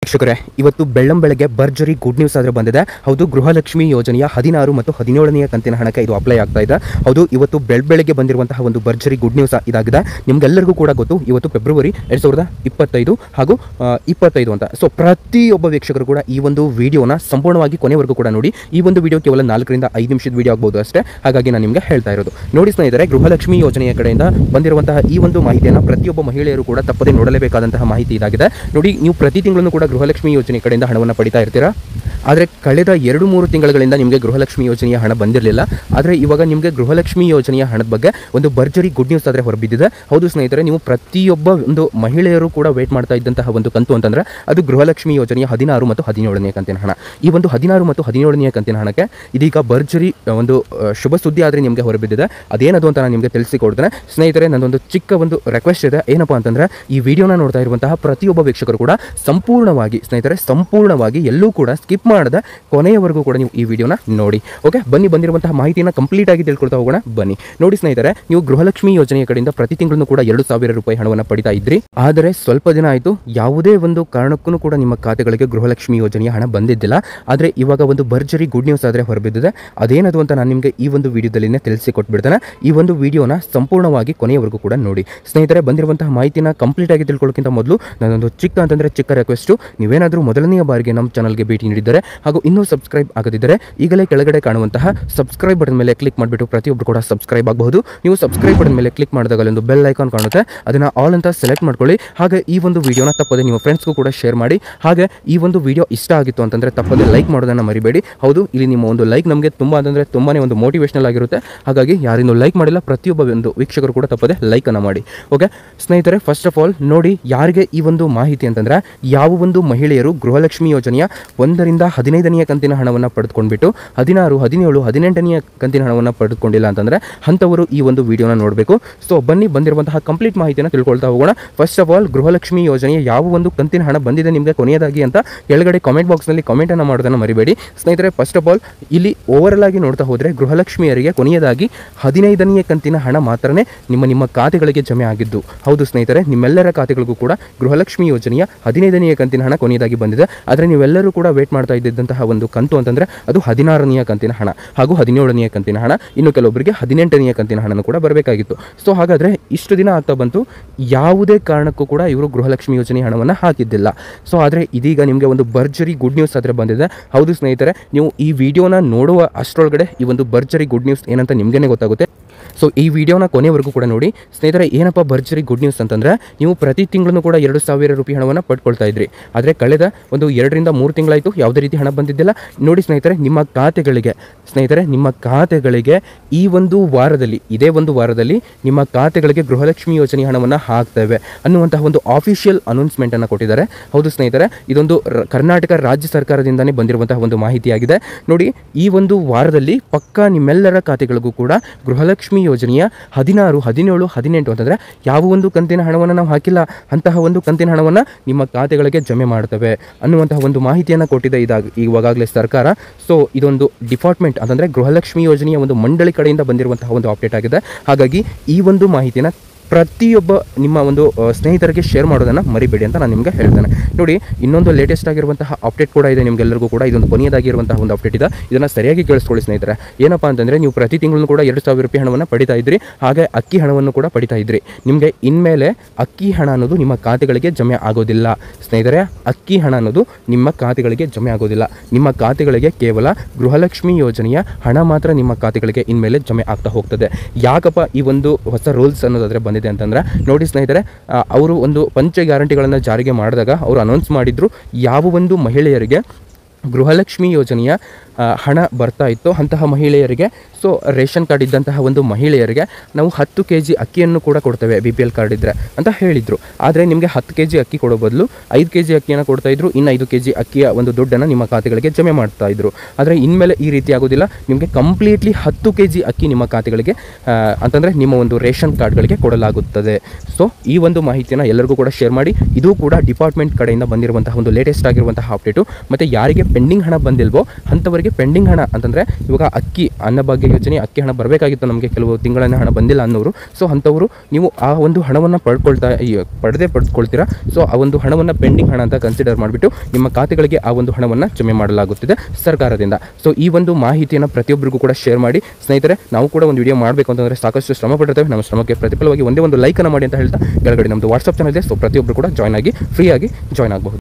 ವೀಕ್ಷಕರೇ, ಇವತ್ತು ಬೆಳ್ಳಂಬೆಳಗ್ಗೆ ಭರ್ಜರಿ ಗುಡ್ ನ್ಯೂಸ್ ಆದರೆ ಬಂದಿದೆ. ಹೌದು, ಗೃಹಲಕ್ಷ್ಮಿ ಯೋಜನೆಯ 16 ಮತ್ತು 17ನೇ ಕಂತಿನ ಹಣಕ್ಕೆ ಇದು ಅಪ್ಲೈ ಆಗ್ತಾ ಇದೆ. ಹೌದು, ಇವತ್ತು ಬೆಳಗ್ಗೆ ಬಂದಿರುವಂತಹ ಒಂದು ಭರ್ಜರಿ ಗುಡ್ ನ್ಯೂಸ್ ಇದಾಗಿದೆ. ನಿಮ್ಗೆಲ್ಲರಿಗೂ ಕೂಡ ಗೊತ್ತು, ಇವತ್ತು ಫೆಬ್ರವರಿ 2025 ಹಾಗೂ 25 ಅಂತ. ಸೊ ಪ್ರತಿಯೊಬ್ಬ ವೀಕ್ಷಕರು ಕೂಡ ಈ ಒಂದು ವಿಡಿಯೋನ ಸಂಪೂರ್ಣವಾಗಿ ಕೊನೆವರೆಗೂ ಕೂಡ ನೋಡಿ. ಈ ಒಂದು ವಿಡಿಯೋ ಕೇವಲ 4 ರಿಂದ 5 ನಿಮಿಷದ ವಿಡಿಯೋ ಆಗಬಹುದು ಅಷ್ಟೇ. ಹಾಗಾಗಿ ನಾನು ನಿಮಗೆ ಹೇಳ್ತಾ ಇರೋದು ನೋಡಿ ಸ್ನೇಹಿತರೆ, ಗೃಹಲಕ್ಷ್ಮಿ ಯೋಜನೆಯ ಕಡೆಯಿಂದ ಬಂದಿರುವಂತಹ ಈ ಒಂದು ಮಾಹಿತಿಯನ್ನು ಪ್ರತಿಯೊಬ್ಬ ಮಹಿಳೆಯರು ಕೂಡ ತಪ್ಪದೇ ನೋಡಲೇಬೇಕಾದಂತಹ ಮಾಹಿತಿ ಇದಾಗಿದೆ. ನೋಡಿ, ನೀವು ಪ್ರತಿ ತಿಂಗಳನ್ನು ಕೂಡ ಗೃಹಲಕ್ಷ್ಮಿ ಯೋಜನೆ ಕಡೆಯಿಂದ ಹಣವನ್ನು ಪಡಿತಾ ಇರ್ತೀರಾ. ಆದರೆ ಕಳೆದ 2-3 ತಿಂಗಳಿಂದ ನಿಮಗೆ ಗೃಹಲಕ್ಷ್ಮಿ ಯೋಜನೆಯ ಹಣ ಬಂದಿರಲಿಲ್ಲ. ಆದರೆ ಇವಾಗ ನಿಮಗೆ ಗೃಹಲಕ್ಷ್ಮಿ ಯೋಜನೆಯ ಹಣದ ಬಗ್ಗೆ ಒಂದು ಭರ್ಜರಿ ಗುಡ್ ನ್ಯೂಸ್ ಆದರೆ ಹೊರಬಿದ್ದಿದೆ. ಹೌದು ಸ್ನೇಹಿತರೆ, ನೀವು ಪ್ರತಿಯೊಬ್ಬ ಒಂದು ಮಹಿಳೆಯರು ಕೂಡ ವೇಟ್ ಮಾಡ್ತಾ ಇದ್ದಂತಹ ಒಂದು ಕಂತು ಅಂತಂದ್ರೆ ಅದು ಗೃಹಲಕ್ಷ್ಮಿ ಯೋಜನೆಯ 16 ಮತ್ತು 17ನೇ ಕಂತಿನ ಹಣ. ಈ ಒಂದು 16 ಮತ್ತು 17ನೇ ಕಂತಿನ ಹಣಕ್ಕೆ ಇದೀಗ ಭರ್ಜರಿ ಒಂದು ಶುಭ ಸುದ್ದಿ ಆದರೆ ನಿಮಗೆ ಹೊರಬಿದ್ದಿದೆ. ಅದೇನದು ಅಂತ ನಾನು ನಿಮಗೆ ತಿಳಿಸಿಕೊಡ್ತೇನೆ. ಸ್ನೇಹಿತರೆ, ನನ್ನೊಂದು ಚಿಕ್ಕ ಒಂದು ರಿಕ್ವೆಸ್ಟ್ ಇದೆ. ಏನಪ್ಪಾ ಅಂತಂದ್ರೆ, ಈ ವಿಡಿಯೋನ ನೋಡ್ತಾ ಇರುವಂತಹ ಪ್ರತಿಯೊಬ್ಬ ವೀಕ್ಷಕರು ಕೂಡ ಸಂಪೂರ್ಣವಾಗಿ ಎಲ್ಲೂ ಕೂಡ ಸ್ಕಿಪ್ ಮಾಡದ ಕೊನೆಯವರೆಗೂ ಕೂಡ ನೀವು ಈ ವಿಡಿಯೋನ ನೋಡಿ. ಓಕೆ, ಬಂದಿರುವಂತಹ ಮಾಹಿತಿಯನ್ನು ಕಂಪ್ಲೀಟ್ ಆಗಿ ತಿಳ್ಕೊಳ್ತಾ ಹೋಗೋಣ. ಬನ್ನಿ. ನೋಡಿ ಸ್ನೇಹಿತರೆ, ನೀವು ಗೃಹಲಕ್ಷ್ಮಿ ಯೋಜನೆಯ ಕಡೆಯಿಂದ ಪ್ರತಿ ತಿಂಗಳು ಕೂಡ 2,000 ರೂಪಾಯಿ ಹಣವನ್ನು ಪಡಿತಾ ಇದ್ರಿ. ಆದರೆ ಸ್ವಲ್ಪ ದಿನ ಆಯಿತು, ಯಾವುದೇ ಒಂದು ಕಾರಣಕ್ಕೂ ಕೂಡ ನಿಮ್ಮ ಖಾತೆಗಳಿಗೆ ಗೃಹಲಕ್ಷ್ಮಿ ಯೋಜನೆಯ ಹಣ ಬಂದಿದ್ದಿಲ್ಲ. ಆದರೆ ಇವಾಗ ಒಂದು ಭರ್ಜರಿ ಗುಡ್ ನ್ಯೂಸ್ ಆದರೆ ಹೊರಬಿದ್ದಿದೆ. ಅದೇನದು ಅಂತ ನಾನು ನಿಮಗೆ ಈ ಒಂದು ವಿಡಿಯೋದಲ್ಲಿ ತಿಳಿಸಿಕೊಟ್ಬಿಡ್ತೇನೆ. ಈ ಒಂದು ವಿಡಿಯೋನ ಸಂಪೂರ್ಣವಾಗಿ ಕೊನೆಯವರೆಗೂ ಕೂಡ ನೋಡಿ. ಸ್ನೇಹಿತರೆ, ಬಂದಿರುವಂತಹ ಮಾಹಿತಿನ ಕಂಪ್ಲೀಟ್ ಆಗಿ ತಿಳ್ಕೊಳ್ಳೋಕ್ಕಿಂತ ಮೊದಲು ನಾನೊಂದು ಚಿಕ್ಕ ರಿಕ್ವೆಸ್ಟ್. ನೀವೇನಾದರೂ ಮೊದಲನೆಯ ಬಾರಿಗೆ ನಮ್ಮ ಚಾನಲ್ಗೆ ಭೇಟಿ ನೀಡಿದರೆ ಹಾಗೂ ಇನ್ನೂ ಸಬ್ಸ್ಕ್ರೈಬ್ ಆಗದಿದ್ದರೆ ಈಗಲೇ ಕೆಳಗಡೆ ಕಾಣುವಂತಹ ಸಬ್ಸ್ಕ್ರೈಬ್ ಬಟನ್ ಮೇಲೆ ಕ್ಲಿಕ್ ಮಾಡಿಬಿಟ್ಟು ಪ್ರತಿಯೊಬ್ಬರು ಕೂಡ ಸಬ್ಸ್ಕ್ರೈಬ್ ಆಗಬಹುದು. ನೀವು ಸಬ್ಸ್ಕ್ರೈಬ್ ಬಟನ್ ಮೇಲೆ ಕ್ಲಿಕ್ ಮಾಡಿದಾಗ ಒಂದು ಬೆಲ್ ಐಕಾನ್ ಕಾಣುತ್ತೆ, ಅದನ್ನ ಆಲ್ ಅಂತ ಸೆಲೆಕ್ಟ್ ಮಾಡ್ಕೊಳ್ಳಿ. ಹಾಗೆ ಈ ಒಂದು ವಿಡಿಯೋನ ತಪ್ಪದೆ ನಿಮ್ಮ ಫ್ರೆಂಡ್ಸ್ಗೂ ಕೂಡ ಶೇರ್ ಮಾಡಿ. ಹಾಗೆ ಈ ಒಂದು ವಿಡಿಯೋ ಇಷ್ಟ ಆಗಿತ್ತು ಅಂತಂದ್ರೆ ತಪ್ಪದೆ ಲೈಕ್ ಮಾಡೋದನ್ನ ಮರಿಬೇಡಿ. ಹೌದು, ಇಲ್ಲಿ ನಿಮ್ಮ ಒಂದು ಲೈಕ್ ನಮಗೆ ತುಂಬಾನೇ ಒಂದು ಮೋಟಿವೇಶನಲ್ ಆಗಿರುತ್ತೆ. ಹಾಗಾಗಿ ಯಾರಿನ್ನೂ ಲೈಕ್ ಮಾಡಿಲ್ಲ, ಪ್ರತಿಯೊಬ್ಬ ಒಂದು ವೀಕ್ಷಕರು ಕೂಡ ತಪ್ಪದೆ ಲೈಕ್ ಅನ್ನ ಮಾಡಿ. ಓಕೆ ಸ್ನೇಹಿತರೆ, ಫಸ್ಟ್ ಆಫ್ ಆಲ್ ನೋಡಿ, ಯಾರಿಗೆ ಈ ಒಂದು ಮಾಹಿತಿ ಅಂತಂದ್ರೆ, ಯಾವ ಒಂದು ಮಹಿಳೆಯರು ಗೃಹಲಕ್ಷ್ಮಿ ಯೋಜನೆಯ 1 ರಿಂದ 15ನೇ ಕಂತಿನ ಹಣವನ್ನು ಪಡೆದುಕೊಂಡ್ಬಿಟ್ಟು 16, 17, 18ನೇ ಕಂತಿನ ಹಣವನ್ನು ಪಡೆದುಕೊಂಡಿಲ್ಲ ಅಂತಂದ್ರೆ ಅಂಥವರು ಈ ಒಂದು ವಿಡಿಯೋನ ನೋಡಬೇಕು. ಸೊ ಬಂದಿರುವಂತಹ ಕಂಪ್ಲೀಟ್ ಮಾಹಿತಿಯನ್ನು ತಿಳ್ಕೊಳ್ತಾ ಹೋಗೋಣ. ಫಸ್ಟ್ ಆಫ್ ಆಲ್, ಗೃಹಲಕ್ಷ್ಮಿ ಯೋಜನೆಯ ಯಾವ ಒಂದು ಕಂತಿನ ಹಣ ಬಂದಿದೆ ನಿಮಗೆ ಕೊನೆಯದಾಗಿ ಅಂತ ಕೆಳಗಡೆ ಕಾಮೆಂಟ್ ಬಾಕ್ಸ್ನಲ್ಲಿ ಕಾಮೆಂಟ್ ಅನ್ನು ಮಾಡೋದನ್ನು ಮರಿಬೇಡಿ. ಸ್ನೇಹಿತರೆ, ಫಸ್ಟ್ ಆಫ್ ಆಲ್ ಇಲ್ಲಿ ಓವರ್ ಆಗಿ ನೋಡ್ತಾ ಹೋದ್ರೆ ಗೃಹಲಕ್ಷ್ಮಿಯರಿಗೆ ಕೊನೆಯದಾಗಿ 15ನೇ ಕಂತಿನ ಹಣ ಮಾತ್ರನೇ ನಿಮ್ಮ ಖಾತೆಗಳಿಗೆ ಜಮೆ ಆಗಿದ್ದು. ಹೌದು ಸ್ನೇಹಿತರೆ, ನಿಮ್ಮೆಲ್ಲರ ಖಾತೆಗಳಿಗೂ ಕೂಡ ಗೃಹಲಕ್ಷ್ಮಿ ಯೋಜನೆಯ 15ನೇ ಕಂತಿನ ಹಣ ಕೊನೆಯದಾಗಿ ಬಂದಿದೆ. ಆದರೆ ನೀವೆಲ್ಲರೂ ಕೂಡ ವೇಟ್ ಮಾಡ್ತಾ ಇದ್ದಂತಹ ಒಂದು ಕಂತು ಅಂತಂದ್ರೆ ಅದು 16ನೇ ಕಂತಿನ ಹಣ ಹಾಗೂ 17ನೇ ಕಂತಿನ ಹಣ. ಇನ್ನು ಕೆಲವೊಬ್ಬರಿಗೆ 18ನೇ ಕಂತಿನ ಹಣನೂ ಕೂಡ ಬರಬೇಕಾಗಿತ್ತು. ಸೊ ಹಾಗಾದ್ರೆ ಇಷ್ಟು ದಿನ ಆಗ್ತಾ ಬಂತು, ಯಾವುದೇ ಕಾರಣಕ್ಕೂ ಕೂಡ ಇವರು ಗೃಹಲಕ್ಷ್ಮಿ ಯೋಜನೆ ಹಣವನ್ನು ಹಾಕಿದ್ದಿಲ್ಲ. ಸೊ ಆದರೆ ಇದೀಗ ನಿಮಗೆ ಒಂದು ಭರ್ಜರಿ ಗುಡ್ ನ್ಯೂಸ್ ಆದರೆ ಬಂದಿದೆ. ಹೌದು ಸ್ನೇಹಿತರೆ, ನೀವು ಈ ವಿಡಿಯೋನ ನೋಡುವ ಅಷ್ಟರೊಳಗಡೆ ಈ ಒಂದು ಭರ್ಜರಿ ಗುಡ್ ನ್ಯೂಸ್ ಏನಂತ ನಿಮಗೇನೆ ಗೊತ್ತಾಗುತ್ತೆ. ಸೊ ಈ ವಿಡಿಯೋನ ಕೊನೆವರೆಗೂ ಕೂಡ ನೋಡಿ. ಸ್ನೇಹಿತರೆ, ಏನಪ್ಪ ಭರ್ಜರಿ ಗುಡ್ ನ್ಯೂಸ್ ಅಂತಂದ್ರೆ, ನೀವು ಪ್ರತಿ ತಿಂಗಳು ಕೂಡ 2,000 ರೂಪಾಯಿ ಹಣವನ್ನು ಪಡ್ಕೊಳ್ತಾ ಇದ್ರಿ. ಆದರೆ ಕಳೆದ ಒಂದು 2 ರಿಂದ 3 ತಿಂಗಳಾಯಿತು, ಯಾವುದೇ ರೀತಿ ಹಣ ಬಂದಿದ್ದಿಲ್ಲ. ನೋಡಿ ಸ್ನೇಹಿತರೆ, ನಿಮ್ಮ ಖಾತೆಗಳಿಗೆ ಈ ಒಂದು ವಾರದಲ್ಲಿ, ಇದೇ ಒಂದು ವಾರದಲ್ಲಿ ನಿಮ್ಮ ಖಾತೆಗಳಿಗೆ ಗೃಹಲಕ್ಷ್ಮಿ ಯೋಜನೆ ಹಣವನ್ನು ಹಾಕ್ತೇವೆ ಅನ್ನುವಂತಹ ಒಂದು ಆಫಿಷಿಯಲ್ ಅನೌನ್ಸ್ಮೆಂಟ್ ಅನ್ನು ಕೊಟ್ಟಿದ್ದಾರೆ. ಹೌದು ಸ್ನೇಹಿತರೆ, ಇದೊಂದು ಕರ್ನಾಟಕ ರಾಜ್ಯ ಸರ್ಕಾರದಿಂದನೇ ಬಂದಿರುವಂತಹ ಒಂದು ಮಾಹಿತಿಯಾಗಿದೆ. ನೋಡಿ, ಈ ಒಂದು ವಾರದಲ್ಲಿ ಪಕ್ಕಾ ನಿಮ್ಮೆಲ್ಲರ ಖಾತೆಗಳಿಗೂ ಕೂಡ ಗೃಹಲಕ್ಷ್ಮಿ ಯೋಜನೆಯ 16, 17, 18 ಅಂತಂದ್ರೆ ಯಾವ ಒಂದು ಕಂತಿನ ಹಣವನ್ನು ನಾವು ಹಾಕಿಲ್ಲ ಅಂತಹ ಒಂದು ಕಂತಿನ ಹಣವನ್ನು ನಿಮ್ಮ ಖಾತೆಗಳಿಗೆ ಜಮೆ ಮಾಡ್ತವೆ ಅನ್ನುವಂತಹ ಒಂದು ಮಾಹಿತಿಯನ್ನು ಕೊಟ್ಟಿದೆ ಇವಾಗಲೇ ಸರ್ಕಾರ. ಸೊ ಇದೊಂದು ಡಿಪಾರ್ಟ್ಮೆಂಟ್ ಅಂತಂದ್ರೆ ಗೃಹಲಕ್ಷ್ಮಿ ಯೋಜನೆಯ ಒಂದು ಮಂಡಳಿ ಕಡೆಯಿಂದ ಬಂದಿರುವಂತಹ ಒಂದು ಅಪ್ಡೇಟ್ ಆಗಿದೆ. ಹಾಗಾಗಿ ಈ ಒಂದು ಮಾಹಿತಿನ ಪ್ರತಿಯೊಬ್ಬ ನಿಮ್ಮ ಒಂದು ಸ್ನೇಹಿತರಿಗೆ ಶೇರ್ ಮಾಡೋದನ್ನು ಮರಿಬೇಡಿ ಅಂತ ನಾನು ನಿಮಗೆ ಹೇಳ್ತೇನೆ. ನೋಡಿ, ಇನ್ನೊಂದು ಲೇಟೆಸ್ಟ್ ಆಗಿರುವಂತಹ ಅಪ್ಡೇಟ್ ಕೂಡ ಇದೆ ನಿಮಗೆಲ್ಲರಿಗೂ ಕೂಡ. ಇದೊಂದು ಕೊನೆಯದಾಗಿರುವಂತಹ ಒಂದು ಅಪ್ಡೇಟ್ ಇದೆ. ಇದನ್ನು ಸರಿಯಾಗಿ ಕೇಳಿಸ್ಕೊಳ್ಳಿ ಸ್ನೇಹಿತರೆ. ಏನಪ್ಪ ಅಂತಂದರೆ, ನೀವು ಪ್ರತಿ ತಿಂಗಳು ಕೂಡ 2,000 ರೂಪಾಯಿ ಹಣವನ್ನು ಪಡಿತಾ ಇದ್ರಿ. ಹಾಗೆ ಅಕ್ಕಿ ಹಣವನ್ನು ಕೂಡ ಪಡಿತಾ ಇದ್ರಿ. ನಿಮಗೆ ಇನ್ಮೇಲೆ ಅಕ್ಕಿ ಹಣ ಅನ್ನೋದು ನಿಮ್ಮ ಖಾತೆಗಳಿಗೆ ಜಮೆ ಆಗೋದಿಲ್ಲ ಸ್ನೇಹಿತರೆ. ಅಕ್ಕಿ ಹಣ ಅನ್ನೋದು ನಿಮ್ಮ ಖಾತೆಗಳಿಗೆ ಜಮೆ ಆಗೋದಿಲ್ಲ. ನಿಮ್ಮ ಖಾತೆಗಳಿಗೆ ಕೇವಲ ಗೃಹಲಕ್ಷ್ಮಿ ಯೋಜನೆಯ ಹಣ ಮಾತ್ರ ನಿಮ್ಮ ಖಾತೆಗಳಿಗೆ ಇನ್ಮೇಲೆ ಜಮೆ ಆಗ್ತಾ ಹೋಗ್ತದೆ. ಯಾಕಪ್ಪ ಈ ಒಂದು ಹೊಸ ರೂಲ್ಸ್ ಅನ್ನೋದಾದ್ರೆ ಬಂದಿದೆ ಅಂತಂದ್ರೆ, ನೋಡಿ ಸ್ನೇಹಿತರೆ, ಅವರು ಒಂದು ಪಂಚ ಗ್ಯಾರಂಟಿಗಳನ್ನು ಜಾರಿಗೆ ಮಾಡಿದಾಗ ಅವರು ಅನೌನ್ಸ್ ಮಾಡಿದ್ರು, ಯಾವ ಒಂದು ಮಹಿಳೆಯರಿಗೆ ಗೃಹಲಕ್ಷ್ಮಿ ಯೋಜನೆಯ ಹಣ ಬರ್ತಾ ಇತ್ತು ಅಂತಹ ಮಹಿಳೆಯರಿಗೆ, ಸೊ ರೇಷನ್ ಕಾರ್ಡ್ ಇದ್ದಂತಹ ಒಂದು ಮಹಿಳೆಯರಿಗೆ ನಾವು 10 kg ಅಕ್ಕಿಯನ್ನು ಕೂಡ ಕೊಡ್ತೇವೆ BPL ಕಾರ್ಡ್ ಇದ್ದರೆ ಅಂತ ಹೇಳಿದರು. ಆದರೆ ನಿಮಗೆ 10 kg ಅಕ್ಕಿ ಕೊಡೋ ಬದಲು 5 kg ಅಕ್ಕಿಯನ್ನು ಕೊಡ್ತಾ ಇದ್ರು. ಇನ್ನು 5 kg ಅಕ್ಕಿಯ ಒಂದು ದುಡ್ಡನ್ನು ನಿಮ್ಮ ಖಾತೆಗಳಿಗೆ ಜಮೆ ಮಾಡ್ತಾ ಇದ್ರು. ಆದರೆ ಇನ್ಮೇಲೆ ಈ ರೀತಿ ಆಗೋದಿಲ್ಲ. ನಿಮಗೆ ಕಂಪ್ಲೀಟ್ಲಿ 10 kg ಅಕ್ಕಿ ನಿಮ್ಮ ಖಾತೆಗಳಿಗೆ ಅಂತಂದರೆ ನಿಮ್ಮ ಒಂದು ರೇಷನ್ ಕಾರ್ಡ್ಗಳಿಗೆ ಕೊಡಲಾಗುತ್ತದೆ. ಸೊ ಈ ಒಂದು ಮಾಹಿತಿಯನ್ನು ಎಲ್ಲರಿಗೂ ಕೂಡ ಶೇರ್ ಮಾಡಿ. ಇದು ಕೂಡ ಡಿಪಾರ್ಟ್ಮೆಂಟ್ ಕಡೆಯಿಂದ ಬಂದಿರುವಂತಹ ಒಂದು ಲೇಟೆಸ್ಟ್ ಆಗಿರುವಂತಹ ಅಪ್ಡೇಟು. ಮತ್ತು ಯಾರಿಗೆ ಪೆಂಡಿಂಗ್ ಹಣ ಬಂದಿಲ್ವೋ ಅಂಥವರಿಗೆ ಪೆಂಡಿಂಗ್ ಹಣ ಅಂತಂದರೆ ಇವಾಗ ಅಕ್ಕಿ ಅನ್ನಭಾಗ್ಯ ಯೋಜನೆ ಅಕ್ಕಿ ಹಣ ಬರಬೇಕಾಗಿತ್ತು ನಮಗೆ ಕೆಲವು ತಿಂಗಳಿನ ಹಣ ಬಂದಿಲ್ಲ ಅನ್ನೋರು. ಸೊ ಅಂಥವರು ನೀವು ಆ ಒಂದು ಹಣವನ್ನು ಪಡೆದುಕೊಳ್ತೀರಾ. ಸೊ ಆ ಒಂದು ಹಣವನ್ನು ಪೆಂಡಿಂಗ್ ಹಣ ಅಂತ ಕನ್ಸಿಡರ್ ಮಾಡಿಬಿಟ್ಟು ನಿಮ್ಮ ಖಾತೆಗಳಿಗೆ ಆ ಒಂದು ಹಣವನ್ನು ಜಮೆ ಮಾಡಲಾಗುತ್ತಿದೆ ಸರ್ಕಾರದಿಂದ. ಸೊ ಈ ಒಂದು ಮಾಹಿತಿಯನ್ನು ಪ್ರತಿಯೊಬ್ಬರಿಗೂ ಕೂಡ ಶೇರ್ ಮಾಡಿ ಸ್ನೇಹಿತರೆ. ನಾವು ಕೂಡ ಒಂದು ವಿಡಿಯೋ ಮಾಡಬೇಕು ಅಂತಂದರೆ ಸಾಕಷ್ಟು ಶ್ರಮ ಪಟ್ಟಿರ್ತೇವೆ. ನಮ್ಮ ಶ್ರಮಕ್ಕೆ ಪ್ರತಿಫಲವಾಗಿ ಒಂದೇ ಒಂದು ಲೈಕನ್ನು ಮಾಡಿ ಅಂತ ಹೇಳ್ತಾ ಕೆಳಗಡೆ ನಮ್ಮದು ವಾಟ್ಸಪ್ ಚಾನಲ್ ಇದೆ. ಸೊ ಪ್ರತಿಯೊಬ್ಬರು ಕೂಡ ಜಾಯ್ನ್ ಆಗಿ ಫ್ರೀಯಾಗಿ ಜಾಯ್ನ್ ಆಗಬಹುದು.